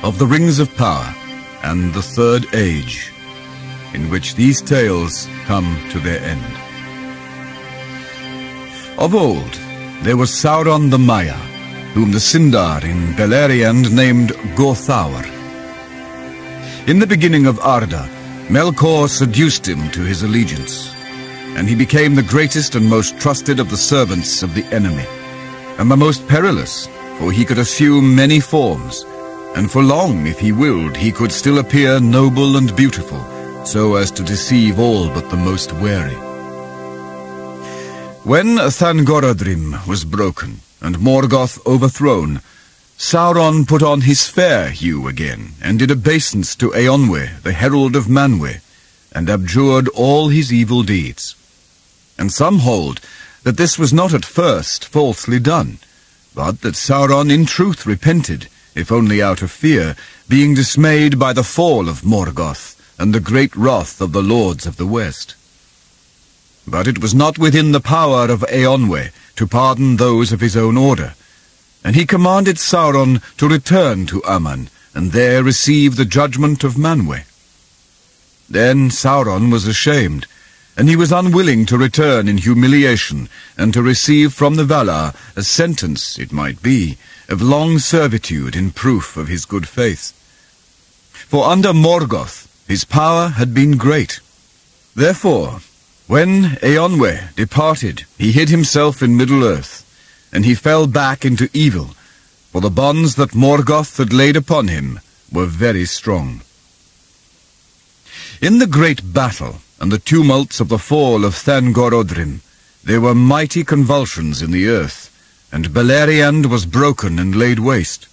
of the Rings of Power and the Third Age, in which these tales come to their end. Of old, there was Sauron the Maya, whom the Sindar in Beleriand named Gothaur. In the beginning of Arda, Melkor seduced him to his allegiance, and he became the greatest and most trusted of the servants of the enemy, and the most perilous, for he could assume many forms, and for long, if he willed, he could still appear noble and beautiful, so as to deceive all but the most wary. When Thangorodrim was broken, and Morgoth overthrown, Sauron put on his fair hue again, and did obeisance to Eonwe, the herald of Manwe, and abjured all his evil deeds. And some hold that this was not at first falsely done, but that Sauron in truth repented, if only out of fear, being dismayed by the fall of Morgoth, and the great wrath of the lords of the West. But it was not within the power of Eonwe to pardon those of his own order, and he commanded Sauron to return to Aman, and there receive the judgment of Manwe. Then Sauron was ashamed, and he was unwilling to return in humiliation, and to receive from the Valar a sentence, it might be, of long servitude in proof of his good faith. For under Morgoth his power had been great. Therefore, when Eonwe departed, he hid himself in Middle-earth, and he fell back into evil, for the bonds that Morgoth had laid upon him were very strong. In the great battle and the tumults of the fall of Thangorodrim, there were mighty convulsions in the earth, and Beleriand was broken and laid waste.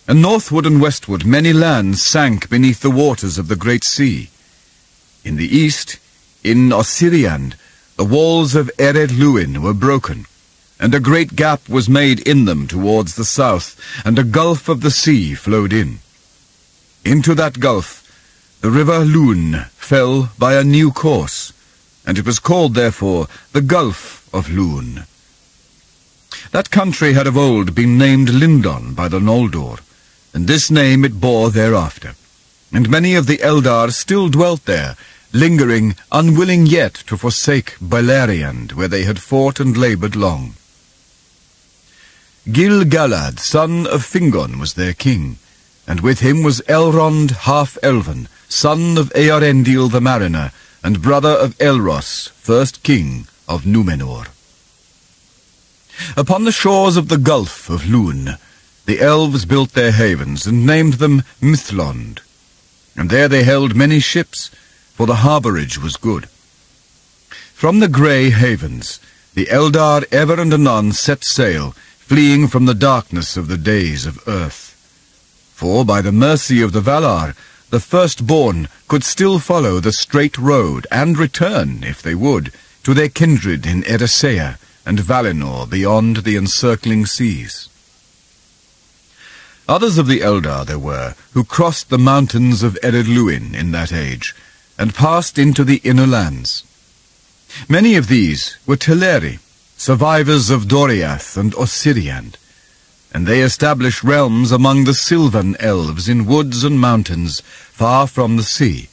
And northward and westward many lands sank beneath the waters of the great sea. In the east, in Osiriand, the walls of Ered Luin were broken, and a great gap was made in them towards the south, and a gulf of the sea flowed in. Into that gulf the river Lune fell by a new course, and it was called therefore the Gulf of Lune. That country had of old been named Lindon by the Noldor, and this name it bore thereafter, and many of the Eldar still dwelt there, lingering, unwilling yet to forsake Beleriand, where they had fought and laboured long. Gil-galad, son of Fingon, was their king, and with him was Elrond half-elven, son of Eorendil the mariner, and brother of Elros, first king of Númenor. Upon the shores of the Gulf of Lune, the elves built their havens, and named them Mithlond, and there they held many ships, for the harbourage was good. From the grey havens, the Eldar ever and anon set sail, fleeing from the darkness of the days of earth. For by the mercy of the Valar, the firstborn could still follow the straight road, and return, if they would, to their kindred in Eressëa and Valinor beyond the encircling seas. Others of the Eldar there were, who crossed the mountains of Ered Luin in that age, and passed into the inner lands. Many of these were Teleri, survivors of Doriath and Osiriand, and they established realms among the Sylvan elves in woods and mountains far from the sea,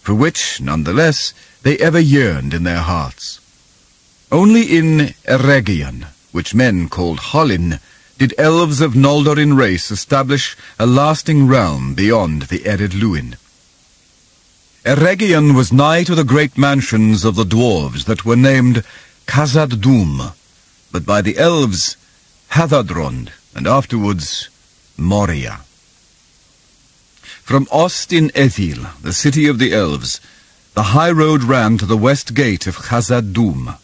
for which, none the less, they ever yearned in their hearts. Only in Eregion, which men called Hollin, did elves of Noldorin race establish a lasting realm beyond the Ered Luin. Eregion was nigh to the great mansions of the dwarves that were named Khazad-dûm, but by the elves Hadadrond, and afterwards Moria. From Ost in Ethil, the city of the elves, the high road ran to the west gate of Khazad-dûm.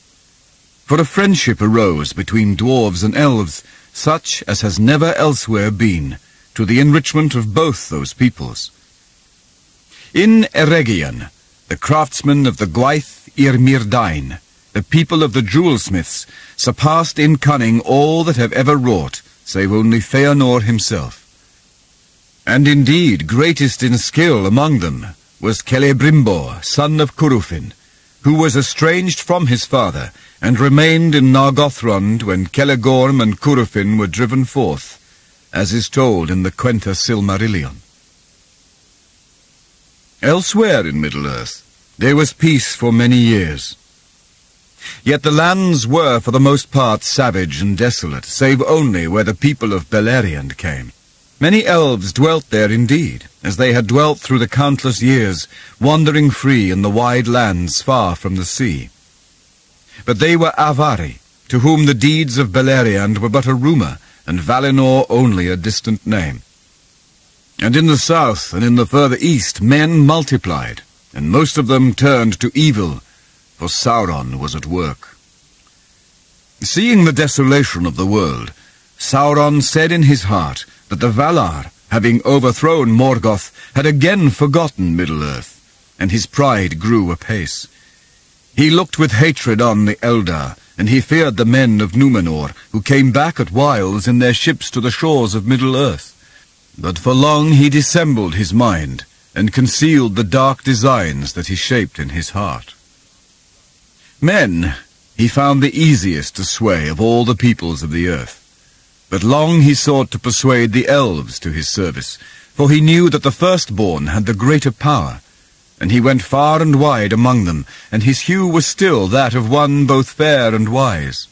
For a friendship arose between dwarves and elves, such as has never elsewhere been, to the enrichment of both those peoples. In Eregion, the craftsmen of the Gwaith Irmyrdain, the people of the jewelsmiths, surpassed in cunning all that have ever wrought, save only Feanor himself. And indeed greatest in skill among them was Celebrimbor, son of Curufin, who was estranged from his father, and remained in Nargothrond when Celegorm and Curufin were driven forth, as is told in the Quenta Silmarillion. Elsewhere in Middle-earth, there was peace for many years. Yet the lands were for the most part savage and desolate, save only where the people of Beleriand came. Many elves dwelt there indeed, as they had dwelt through the countless years, wandering free in the wide lands far from the sea. But they were Avari, to whom the deeds of Beleriand were but a rumour, and Valinor only a distant name. And in the south and in the further east men multiplied, and most of them turned to evil, for Sauron was at work. Seeing the desolation of the world, Sauron said in his heart that the Valar, having overthrown Morgoth, had again forgotten Middle-earth, and his pride grew apace. He looked with hatred on the Eldar, and he feared the men of Númenor, who came back at whiles in their ships to the shores of Middle-earth. But for long he dissembled his mind, and concealed the dark designs that he shaped in his heart. Men he found the easiest to sway of all the peoples of the earth. But long he sought to persuade the elves to his service, for he knew that the firstborn had the greater power, and he went far and wide among them, and his hue was still that of one both fair and wise.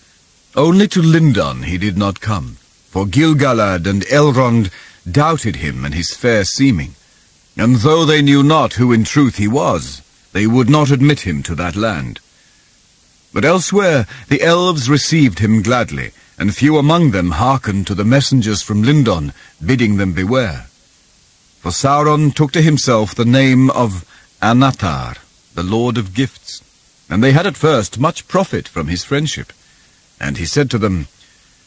Only to Lindon he did not come, for Gil-galad and Elrond doubted him and his fair seeming, and though they knew not who in truth he was, they would not admit him to that land. But elsewhere the elves received him gladly, and few among them hearkened to the messengers from Lindon, bidding them beware. For Sauron took to himself the name of Anatar, the Lord of Gifts, and they had at first much profit from his friendship. And he said to them,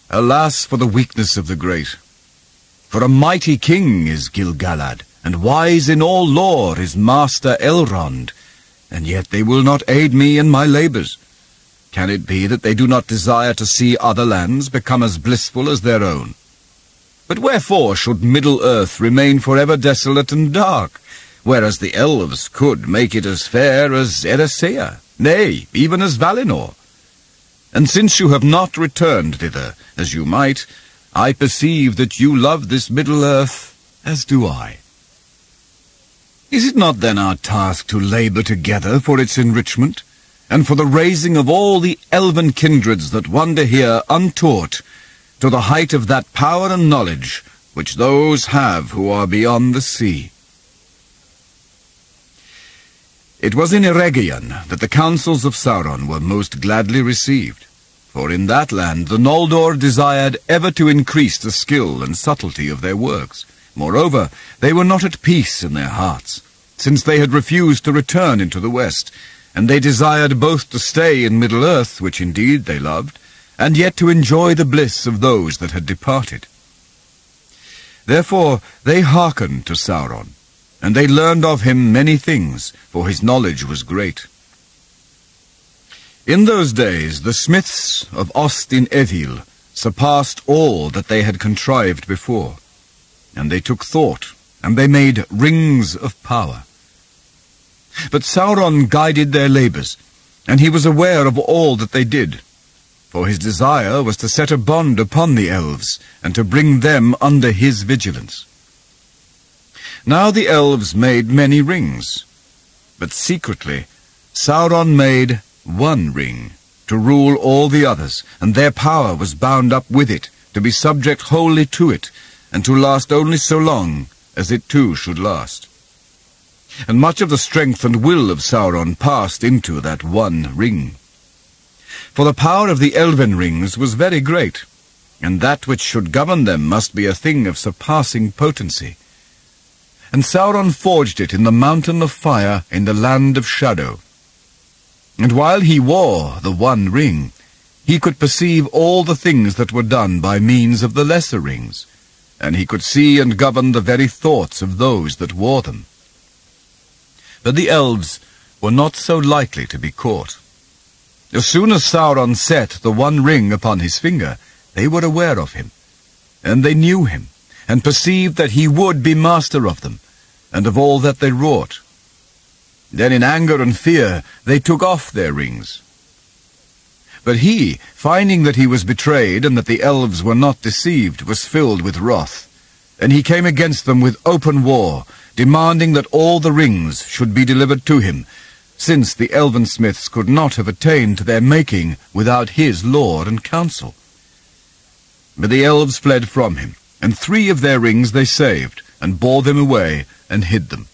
"Alas for the weakness of the great! For a mighty king is Gil-galad, and wise in all lore is Master Elrond, and yet they will not aid me in my labours. Can it be that they do not desire to see other lands become as blissful as their own? But wherefore should Middle-earth remain forever desolate and dark, whereas the elves could make it as fair as Eressëa, nay, even as Valinor? And since you have not returned thither, as you might, I perceive that you love this Middle-earth, as do I. Is it not then our task to labour together for its enrichment, and for the raising of all the elven kindreds that wander here untaught, to the height of that power and knowledge which those have who are beyond the sea?" It was in Eregion that the counsels of Sauron were most gladly received, for in that land the Noldor desired ever to increase the skill and subtlety of their works. Moreover, they were not at peace in their hearts, since they had refused to return into the west, and they desired both to stay in Middle-earth, which indeed they loved, and yet to enjoy the bliss of those that had departed. Therefore they hearkened to Sauron, and they learned of him many things, for his knowledge was great. In those days the smiths of Ostin-Edhil surpassed all that they had contrived before, and they took thought, and they made rings of power. But Sauron guided their labours, and he was aware of all that they did, for his desire was to set a bond upon the elves, and to bring them under his vigilance. Now the elves made many rings, but secretly Sauron made one ring, to rule all the others, and their power was bound up with it, to be subject wholly to it, and to last only so long as it too should last. And much of the strength and will of Sauron passed into that one ring. For the power of the elven rings was very great, and that which should govern them must be a thing of surpassing potency. And Sauron forged it in the mountain of fire in the land of shadow. And while he wore the one ring, he could perceive all the things that were done by means of the lesser rings, and he could see and govern the very thoughts of those that wore them. But the elves were not so likely to be caught. As soon as Sauron set the one ring upon his finger, they were aware of him, and they knew him, and perceived that he would be master of them, and of all that they wrought. Then in anger and fear they took off their rings. But he, finding that he was betrayed and that the elves were not deceived, was filled with wrath. And he came against them with open war, demanding that all the rings should be delivered to him, since the elven smiths could not have attained to their making without his law and counsel. But the elves fled from him, and 3 of their rings they saved, and bore them away, and hid them.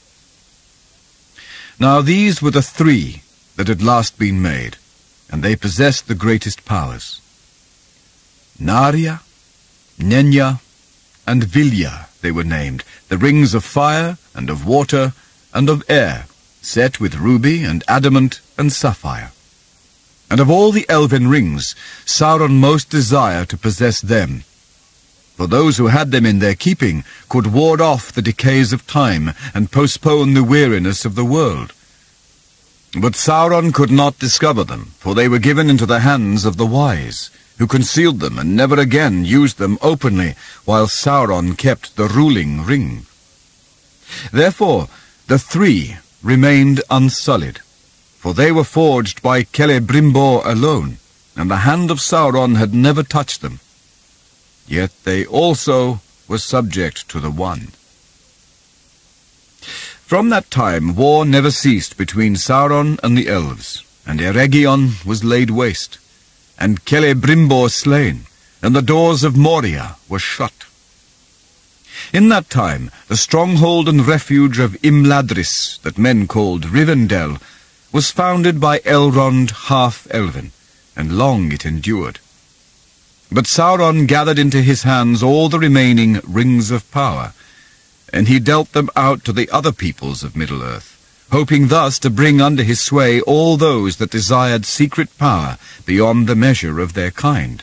Now these were the 3 that had last been made, and they possessed the greatest powers. Narya, Nenya, and Vilya they were named, the rings of fire, and of water, and of air, set with ruby, and adamant, and sapphire. And of all the elven rings, Sauron most desired to possess them, for those who had them in their keeping could ward off the decays of time, and postpone the weariness of the world. But Sauron could not discover them, for they were given into the hands of the wise, who concealed them and never again used them openly, while Sauron kept the ruling ring. Therefore the 3 remained unsullied, for they were forged by Celebrimbor alone, and the hand of Sauron had never touched them. Yet they also were subject to the One. From that time war never ceased between Sauron and the elves, and Eregion was laid waste, and Celebrimbor slain, and the doors of Moria were shut. In that time the stronghold and refuge of Imladris, that men called Rivendell, was founded by Elrond half-elven, and long it endured. But Sauron gathered into his hands all the remaining rings of power, and he dealt them out to the other peoples of Middle-earth, hoping thus to bring under his sway all those that desired secret power beyond the measure of their kind.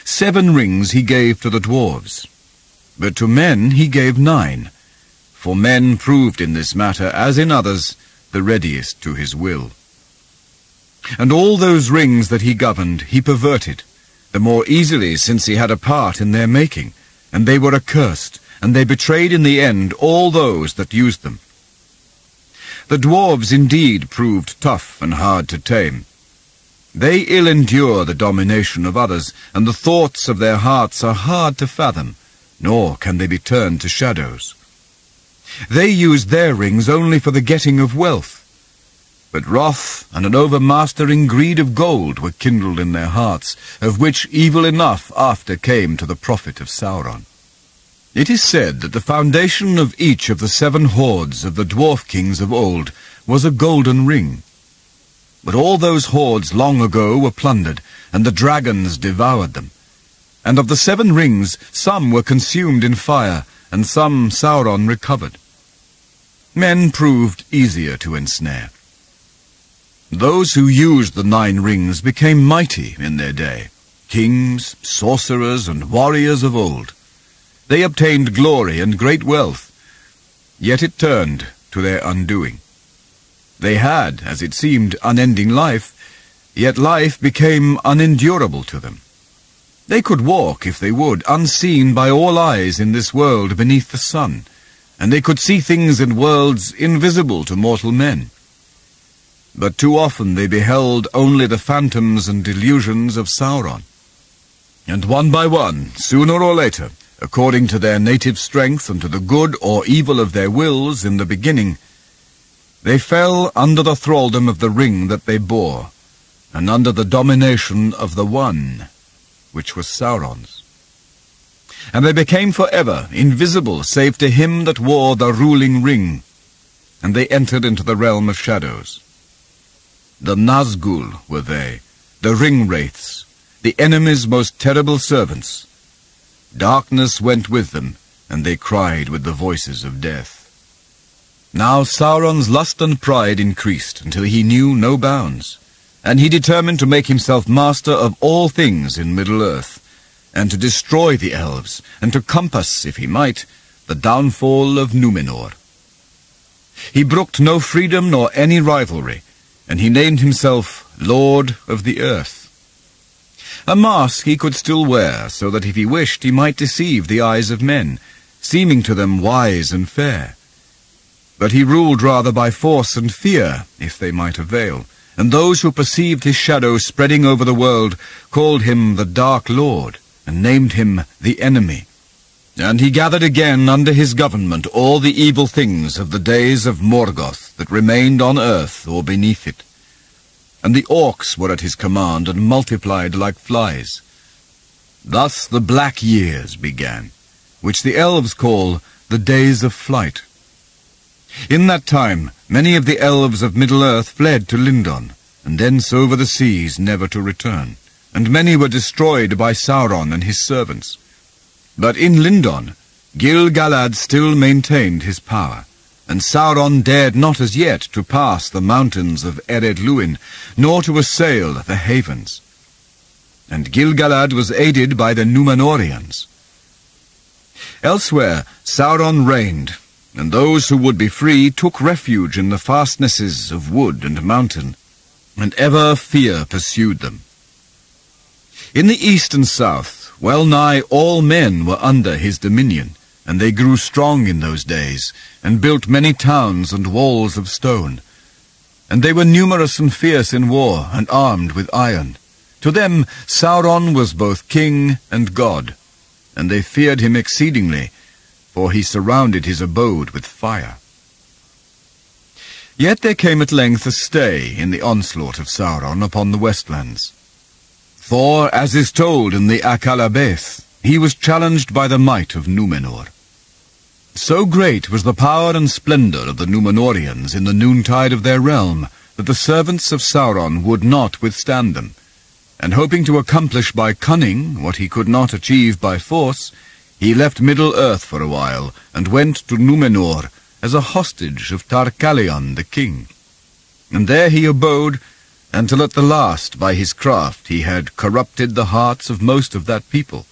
7 rings he gave to the dwarves, but to men he gave 9, for men proved in this matter, as in others, the readiest to his will. And all those rings that he governed he perverted, the more easily since he had a part in their making, and they were accursed, and they betrayed in the end all those that used them. The dwarves indeed proved tough and hard to tame. They ill endure the domination of others, and the thoughts of their hearts are hard to fathom, nor can they be turned to shadows. They used their rings only for the getting of wealth, but wrath and an overmastering greed of gold were kindled in their hearts, of which evil enough after came to the profit of Sauron. It is said that the foundation of each of the 7 hordes of the dwarf kings of old was a golden ring. But all those hordes long ago were plundered, and the dragons devoured them. And of the 7 rings, some were consumed in fire, and some Sauron recovered. Men proved easier to ensnare. Those who used the 9 rings became mighty in their day, kings, sorcerers, and warriors of old. They obtained glory and great wealth, yet it turned to their undoing. They had, as it seemed, unending life, yet life became unendurable to them. They could walk, if they would, unseen by all eyes in this world beneath the sun, and they could see things in worlds invisible to mortal men. But too often they beheld only the phantoms and delusions of Sauron. And one by one, sooner or later, according to their native strength and to the good or evil of their wills in the beginning, they fell under the thraldom of the ring that they bore, and under the domination of the One, which was Sauron's. And they became forever invisible save to him that wore the ruling ring, and they entered into the realm of shadows. The Nazgul were they, the ring-wraiths, the enemy's most terrible servants. Darkness went with them, and they cried with the voices of death. Now Sauron's lust and pride increased until he knew no bounds, and he determined to make himself master of all things in Middle-earth, and to destroy the elves, and to compass, if he might, the downfall of Númenor. He brooked no freedom nor any rivalry, and he named himself Lord of the Earth. A mask he could still wear, so that if he wished he might deceive the eyes of men, seeming to them wise and fair. But he ruled rather by force and fear, if they might avail, and those who perceived his shadow spreading over the world called him the Dark Lord, and named him the Enemy. And he gathered again under his government all the evil things of the days of Morgoth that remained on earth or beneath it. And the orcs were at his command and multiplied like flies. Thus the Black Years began, which the elves call the Days of Flight. In that time many of the elves of Middle-earth fled to Lindon, and thence over the seas never to return, and many were destroyed by Sauron and his servants. But in Lindon Gil-galad still maintained his power, and Sauron dared not as yet to pass the mountains of Ered Luin, nor to assail the havens. And Gil-galad was aided by the Númenóreans. Elsewhere Sauron reigned, and those who would be free took refuge in the fastnesses of wood and mountain, and ever fear pursued them. In the east and south, well nigh all men were under his dominion, and they grew strong in those days, and built many towns and walls of stone. And they were numerous and fierce in war, and armed with iron. To them Sauron was both king and god, and they feared him exceedingly, for he surrounded his abode with fire. Yet there came at length a stay in the onslaught of Sauron upon the westlands. For, as is told in the Akallabeth, he was challenged by the might of Númenor. So great was the power and splendor of the Númenóreans in the noontide of their realm, that the servants of Sauron would not withstand them, and hoping to accomplish by cunning what he could not achieve by force, he left Middle-earth for a while, and went to Númenor as a hostage of Tarkalion the king. And there he abode, until at the last by his craft he had corrupted the hearts of most of that people,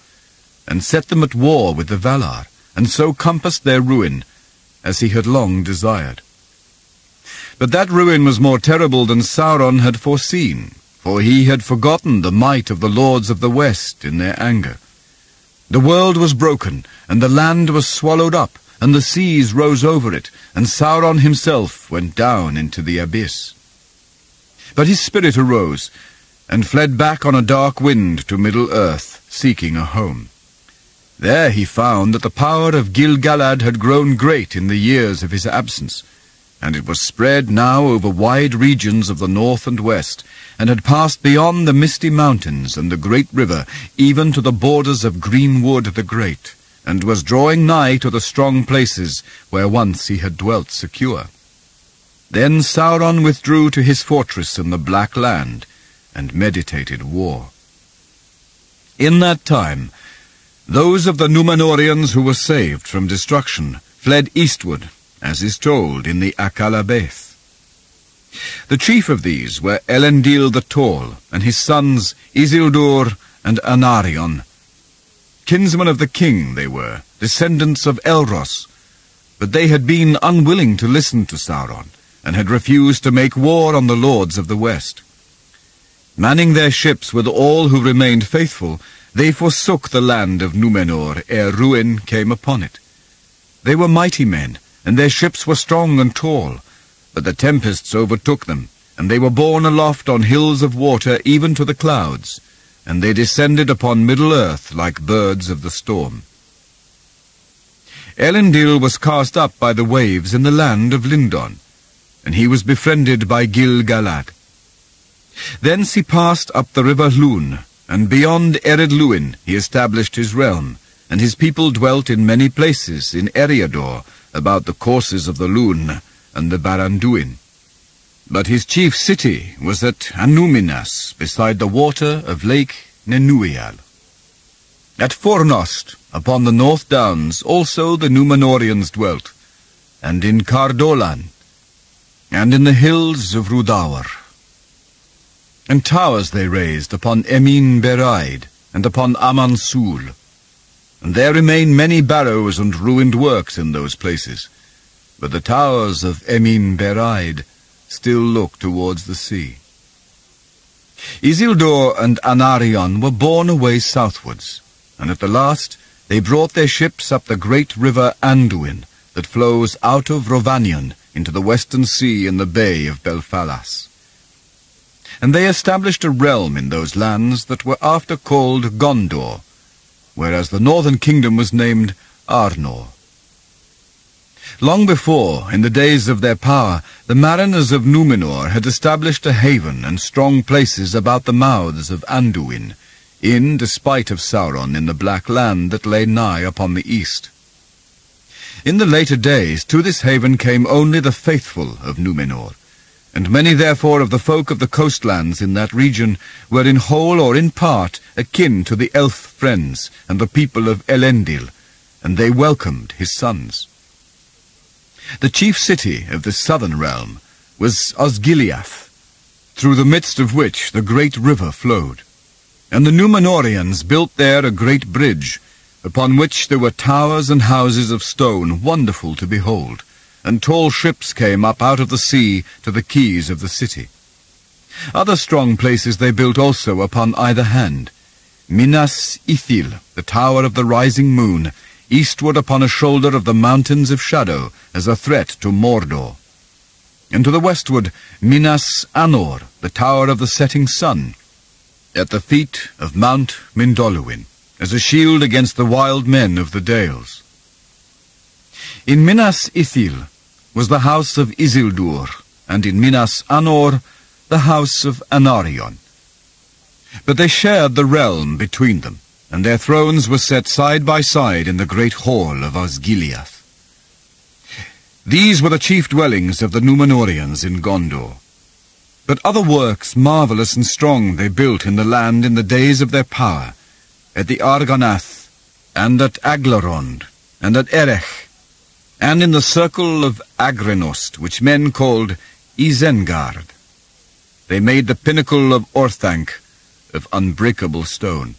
and set them at war with the Valar, and so compassed their ruin, as he had long desired. But that ruin was more terrible than Sauron had foreseen, for he had forgotten the might of the lords of the west in their anger. The world was broken, and the land was swallowed up, and the seas rose over it, and Sauron himself went down into the abyss. But his spirit arose, and fled back on a dark wind to Middle-earth, seeking a home. There he found that the power of Gil-galad had grown great in the years of his absence, and it was spread now over wide regions of the north and west, and had passed beyond the misty mountains and the great river, even to the borders of Greenwood the Great, and was drawing nigh to the strong places where once he had dwelt secure. Then Sauron withdrew to his fortress in the Black Land, and meditated war. In that time, those of the Númenóreans who were saved from destruction fled eastward, as is told in the Akallabeth. The chief of these were Elendil the Tall, and his sons Isildur and Anarion. Kinsmen of the king they were, descendants of Elros, but they had been unwilling to listen to Sauron, and had refused to make war on the lords of the west. Manning their ships with all who remained faithful, they forsook the land of Númenor ere ruin came upon it. They were mighty men, and their ships were strong and tall, but the tempests overtook them, and they were borne aloft on hills of water even to the clouds, and they descended upon Middle-earth like birds of the storm. Elendil was cast up by the waves in the land of Lindon, and he was befriended by Gil-galad. Thence he passed up the river Hlun, and beyond Ered Luin he established his realm, and his people dwelt in many places in Eriador, about the courses of the Lune and the Baranduin. But his chief city was at Anúminas, beside the water of Lake Nenúial. At Fornost, upon the North Downs, also the Númenóreans dwelt, and in Cardolan, and in the hills of Rudawar. And towers they raised upon Emin Beraid, and upon Amansul, and there remain many barrows and ruined works in those places, but the towers of Emin Beraid still look towards the sea. Isildur and Anarion were borne away southwards, and at the last they brought their ships up the great river Anduin, that flows out of Rovanion into the western sea in the bay of Belfalas. and they established a realm in those lands that were after called Gondor, whereas the northern kingdom was named Arnor. Long before, in the days of their power, the mariners of Númenor had established a haven and strong places about the mouths of Anduin, in despite of Sauron in the Black Land that lay nigh upon the east. In the later days to this haven came only the faithful of Númenor, and many therefore of the folk of the coastlands in that region were in whole or in part akin to the elf friends and the people of Elendil, and they welcomed his sons. The chief city of the southern realm was Osgiliath, through the midst of which the great river flowed. And the Númenorians built there a great bridge, upon which there were towers and houses of stone wonderful to behold, and tall ships came up out of the sea to the quays of the city. Other strong places they built also upon either hand. Minas Ithil, the tower of the rising moon, eastward upon a shoulder of the mountains of shadow, as a threat to Mordor. And to the westward, Minas Anor, the tower of the setting sun, at the feet of Mount Mindoluin, as a shield against the wild men of the dales. In Minas Ithil was the house of Isildur, and in Minas Anor the house of Anarion. But they shared the realm between them, and their thrones were set side by side in the great hall of Osgiliath. These were the chief dwellings of the Númenorians in Gondor. But other works marvellous and strong they built in the land in the days of their power, at the Argonath, and at Aglarond, and at Erech, and in the circle of Agrenost, which men called Isengard. They made the pinnacle of Orthanc of unbreakable stone.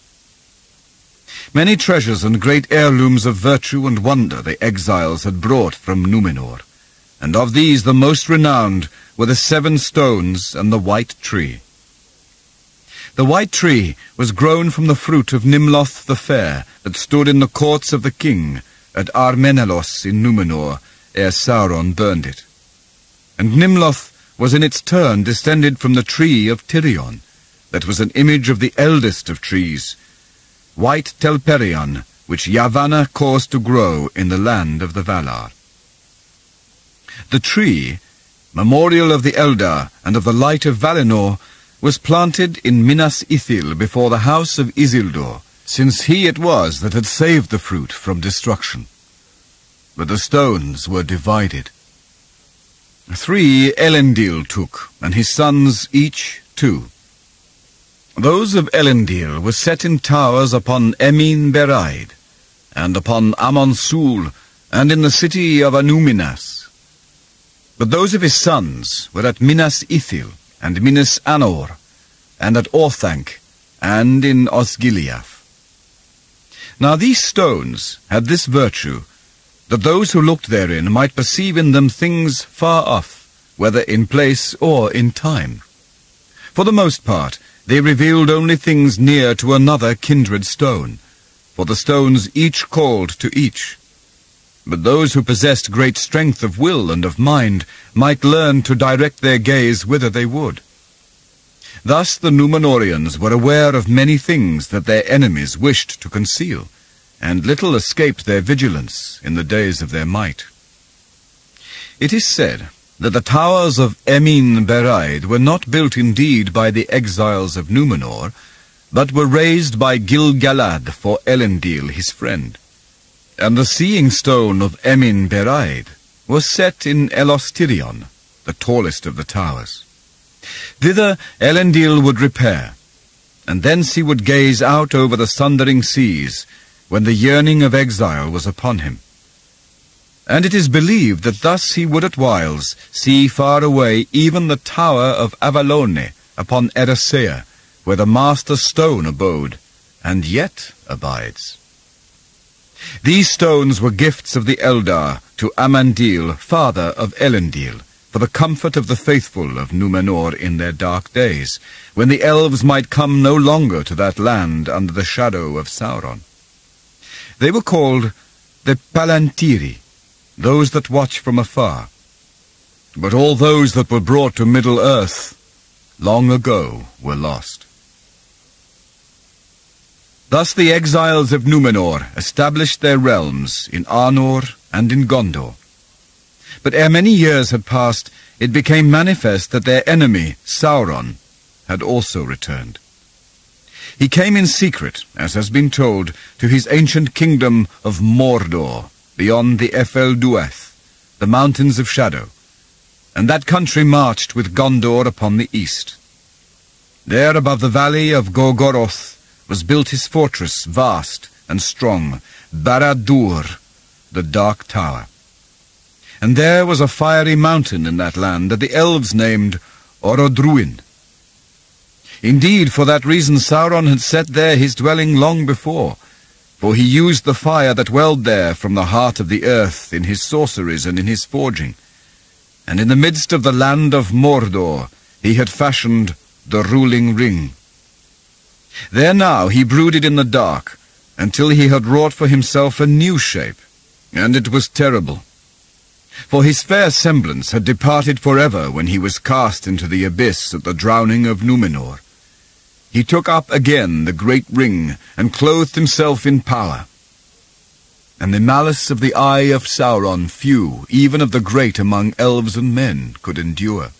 Many treasures and great heirlooms of virtue and wonder the exiles had brought from Númenor, and of these the most renowned were the 7 stones and the white tree. The white tree was grown from the fruit of Nimloth the Fair, that stood in the courts of the king at Armenelos in Númenor, ere Sauron burned it. And Nimloth was in its turn descended from the tree of Tirion, that was an image of the eldest of trees, white Telperion, which Yavanna caused to grow in the land of the Valar. The tree, memorial of the Eldar and of the light of Valinor, was planted in Minas Ithil before the house of Isildur, since he it was that had saved the fruit from destruction. But the stones were divided. 3 Elendil took, and his sons each 2. Those of Elendil were set in towers upon Emin Beraid, and upon Amon Sul, and in the city of Anúminas. But those of his sons were at Minas Ithil, and Minas Anor, and at Orthanc, and in Osgiliath. Now these stones had this virtue, that those who looked therein might perceive in them things far off, whether in place or in time. For the most part, they revealed only things near to another kindred stone, for the stones each called to each. But those who possessed great strength of will and of mind might learn to direct their gaze whither they would. Thus the Númenorians were aware of many things that their enemies wished to conceal, and little escaped their vigilance in the days of their might. It is said that the towers of Emin Beraid were not built indeed by the exiles of Númenor, but were raised by Gil-galad for Elendil his friend. And the seeing stone of Emin Beraid was set in Elostirion, the tallest of the towers. Thither Elendil would repair, and thence he would gaze out over the sundering seas, when the yearning of exile was upon him. And it is believed that thus he would at whiles see far away even the tower of Avalone upon Eressëa, where the master stone abode, and yet abides. These stones were gifts of the Eldar to Amandil, father of Elendil, for the comfort of the faithful of Númenor in their dark days, when the elves might come no longer to that land under the shadow of Sauron. They were called the Palantiri, those that watch from afar. But all those that were brought to Middle-earth long ago were lost. Thus the exiles of Númenor established their realms in Arnor and in Gondor. But ere many years had passed, it became manifest that their enemy, Sauron, had also returned. He came in secret, as has been told, to his ancient kingdom of Mordor, beyond the Ephel Duath, the Mountains of Shadow, and that country marched with Gondor upon the east. There above the valley of Gorgoroth was built his fortress, vast and strong, Barad-dûr, the Dark Tower. And there was a fiery mountain in that land that the elves named Orodruin. Indeed, for that reason Sauron had set there his dwelling long before, for he used the fire that welled there from the heart of the earth in his sorceries and in his forging. And in the midst of the land of Mordor he had fashioned the ruling ring. There now he brooded in the dark, until he had wrought for himself a new shape, and it was terrible. For his fair semblance had departed forever when he was cast into the abyss at the drowning of Númenor. He took up again the great ring, and clothed himself in power. And the malice of the eye of Sauron few, even of the great among elves and men, could endure.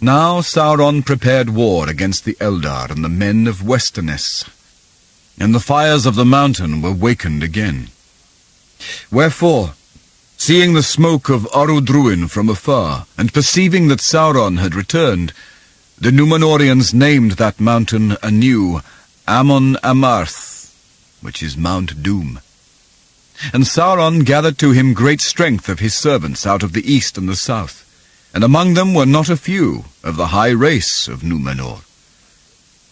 Now Sauron prepared war against the Eldar and the men of Westernesse, and the fires of the mountain were wakened again. Wherefore, seeing the smoke of Orodruin from afar, and perceiving that Sauron had returned, the Númenorians named that mountain anew Amon Amarth, which is Mount Doom. And Sauron gathered to him great strength of his servants out of the east and the south, and among them were not a few of the high race of Númenor.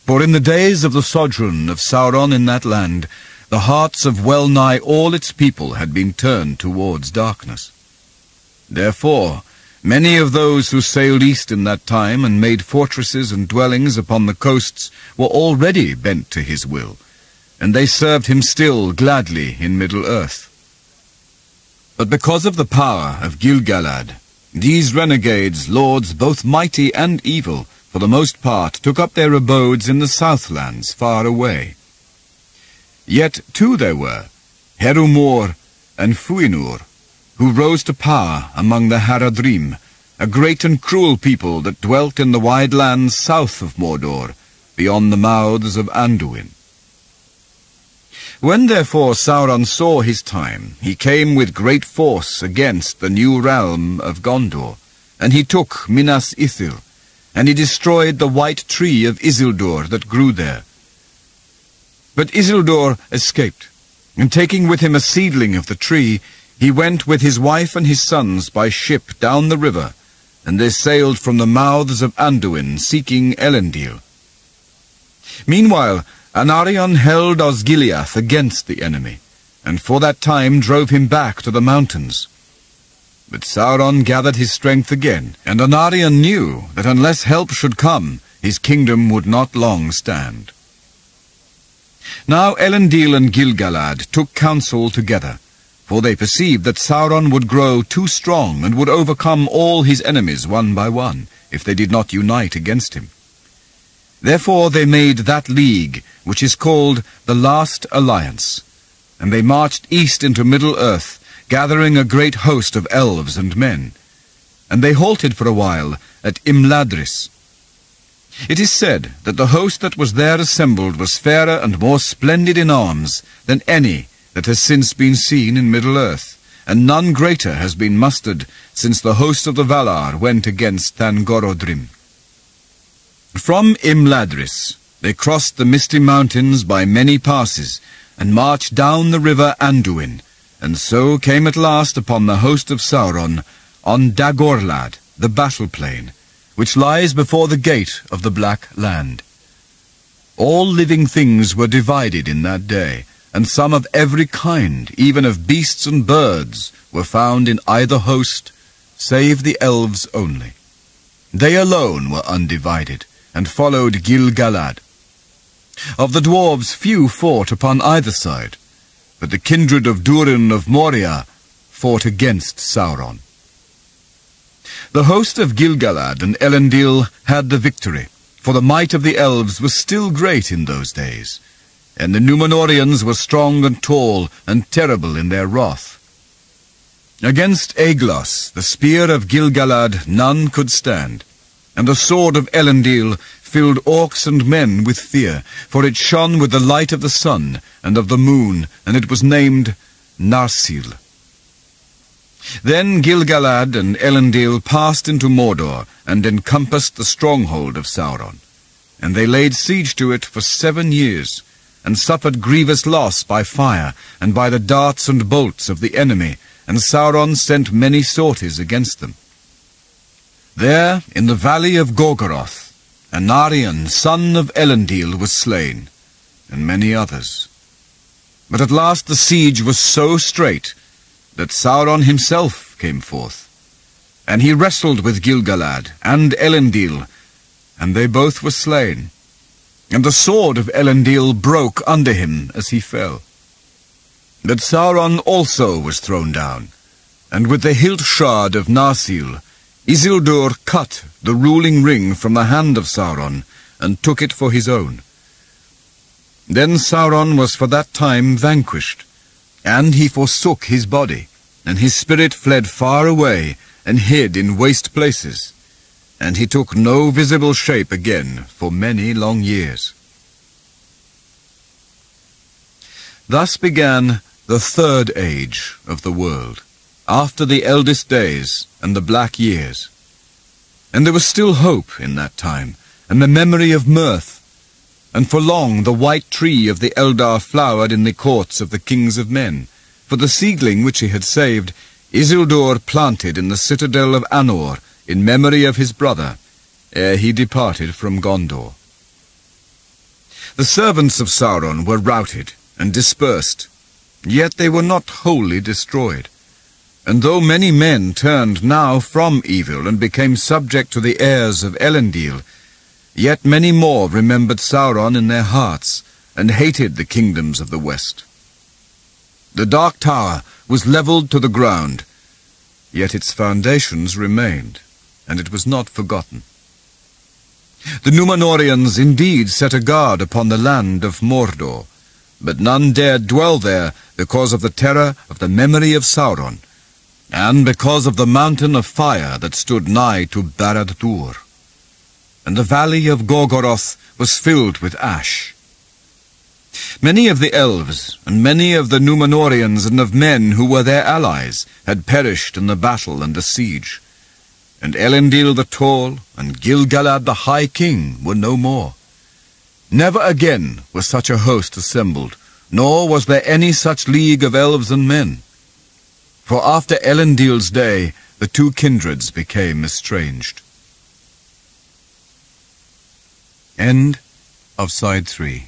For in the days of the sojourn of Sauron in that land, the hearts of well-nigh all its people had been turned towards darkness. Therefore, many of those who sailed east in that time and made fortresses and dwellings upon the coasts were already bent to his will, and they served him still gladly in Middle-earth. But because of the power of Gil-galad, these renegades, lords both mighty and evil, for the most part took up their abodes in the southlands far away. Yet two there were, Herumor and Fuinur, who rose to power among the Haradrim, a great and cruel people that dwelt in the wide lands south of Mordor, beyond the mouths of Anduin. When therefore Sauron saw his time, he came with great force against the new realm of Gondor, and he took Minas Ithil, and he destroyed the white tree of Isildur that grew there. But Isildur escaped, and taking with him a seedling of the tree, he went with his wife and his sons by ship down the river, and they sailed from the mouths of Anduin, seeking Elendil. Meanwhile, Anarion held Osgiliath against the enemy, and for that time drove him back to the mountains. But Sauron gathered his strength again, and Anarion knew that unless help should come, his kingdom would not long stand. Now Elendil and Gil-galad took counsel together, for they perceived that Sauron would grow too strong and would overcome all his enemies one by one, if they did not unite against him. Therefore they made that league, which is called the Last Alliance, and they marched east into Middle-earth, gathering a great host of elves and men, and they halted for a while at Imladris. It is said that the host that was there assembled was fairer and more splendid in arms than any that has since been seen in Middle-earth, and none greater has been mustered since the host of the Valar went against Thangorodrim. From Imladris they crossed the misty mountains by many passes, and marched down the river Anduin, and so came at last upon the host of Sauron on Dagorlad, the battle-plain, which lies before the gate of the Black Land. All living things were divided in that day, and some of every kind, even of beasts and birds, were found in either host, save the elves only. They alone were undivided, and followed Gil-galad. Of the dwarves few fought upon either side, but the kindred of Durin of Moria fought against Sauron. The host of Gil-galad and Elendil had the victory, for the might of the elves was still great in those days, and the Númenóreans were strong and tall and terrible in their wrath. Against Aeglas, the spear of Gil-galad, none could stand, and the sword of Elendil filled orcs and men with fear, for it shone with the light of the sun and of the moon, and it was named Narsil. Then Gil-galad and Elendil passed into Mordor and encompassed the stronghold of Sauron, and they laid siege to it for 7 years, and suffered grievous loss by fire and by the darts and bolts of the enemy, and Sauron sent many sorties against them. There, in the valley of Gorgoroth, Anarion, son of Elendil, was slain, and many others. But at last the siege was so strait that Sauron himself came forth, and he wrestled with Gil-galad and Elendil, and they both were slain, and the sword of Elendil broke under him as he fell. But Sauron also was thrown down, and with the hilt shard of Narsil, Isildur cut the ruling ring from the hand of Sauron, and took it for his own. Then Sauron was for that time vanquished, and he forsook his body, and his spirit fled far away, and hid in waste places, and he took no visible shape again for many long years. Thus began the third age of the world, after the eldest days and the black years. And there was still hope in that time, and the memory of mirth, and for long the white tree of the Eldar flowered in the courts of the kings of men, for the seedling which he had saved, Isildur planted in the citadel of Anor, in memory of his brother, ere he departed from Gondor. The servants of Sauron were routed and dispersed, yet they were not wholly destroyed. And though many men turned now from evil and became subject to the heirs of Elendil, yet many more remembered Sauron in their hearts, and hated the kingdoms of the west. The Dark Tower was levelled to the ground, yet its foundations remained, and it was not forgotten. The Númenóreans indeed set a guard upon the land of Mordor, but none dared dwell there because of the terror of the memory of Sauron, and because of the mountain of fire that stood nigh to Barad-dûr. And the valley of Gorgoroth was filled with ash. Many of the elves, and many of the Númenóreans and of men who were their allies, had perished in the battle and the siege. And Elendil the Tall, and Gil-galad the High King were no more. Never again was such a host assembled, nor was there any such league of elves and men. For after Elendil's day, the two kindreds became estranged. End of Side 3.